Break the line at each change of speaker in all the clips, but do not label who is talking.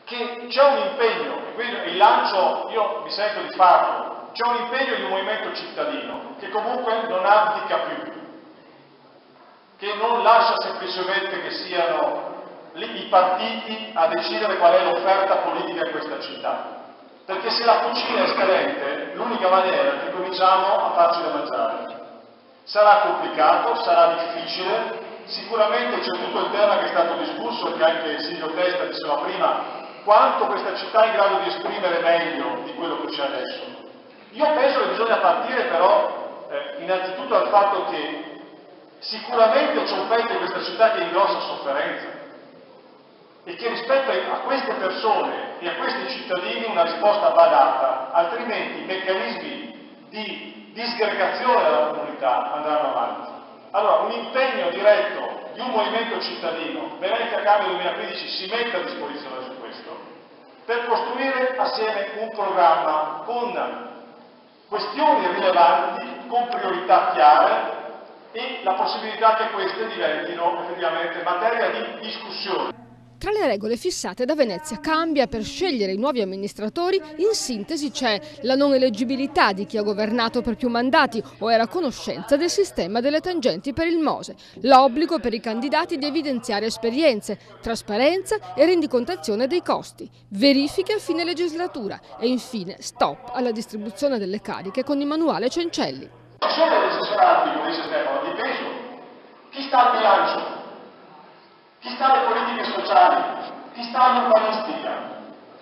che c'è un impegno, e qui il lancio io mi sento di farlo, c'è un impegno di un movimento cittadino che comunque non abdica più, che non lascia semplicemente che siano lì i partiti a decidere qual è l'offerta politica in questa città. Perché se la cucina è scadente, l'unica maniera è che cominciamo a farci da mangiare. Sarà complicato, sarà difficile, sicuramente c'è tutto il tema che è stato discusso, che anche Silvio Testa diceva prima, quanto questa città è in grado di esprimere meglio di quello che c'è adesso. Io penso che bisogna partire però innanzitutto dal fatto che sicuramente c'è un pezzo di questa città che è in grossa sofferenza e che rispetto a queste persone e a questi cittadini una risposta va data, altrimenti i meccanismi di disgregazione della comunità andranno avanti. Allora, un impegno diretto di un movimento cittadino, Venezia Cambia 2015 si mette a disposizione su questo, per costruire assieme un programma con questioni rilevanti, con priorità chiare e la possibilità che queste diventino effettivamente materia di discussione.
Tra le regole fissate da Venezia Cambia per scegliere i nuovi amministratori, in sintesi c'è la non eleggibilità di chi ha governato per più mandati o era a conoscenza del sistema delle tangenti per il Mose, l'obbligo per i candidati di evidenziare esperienze, trasparenza e rendicontazione dei costi, verifiche a fine legislatura e infine stop alla distribuzione delle cariche con il manuale Cencelli.
Ci sono degli assessorati, come dice Stefano, di peso. Chi sta al bilancio? Chi sta alle politiche sociali? Chi sta all'urbanistica?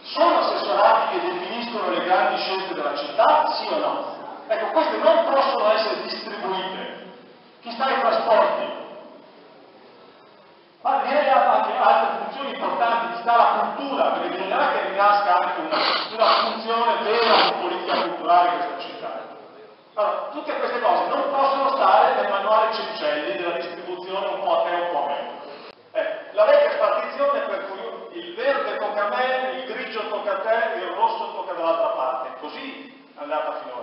Sono assessorati che definiscono le grandi scelte della città, sì o no? Ecco, queste non possono essere distribuite. Chi sta ai trasporti? Ma direi anche altre funzioni importanti, chi sta alla cultura, perché bisognerà che rinasca anche una funzione vera di politica culturale in questa città. Allora, tutte queste cose non possono stare nel manuale Cencelli della distribuzione un po' a te, un po' a me. La vecchia spartizione per cui il verde tocca a me, il grigio tocca a te, il rosso tocca dall'altra parte. Così è andata fino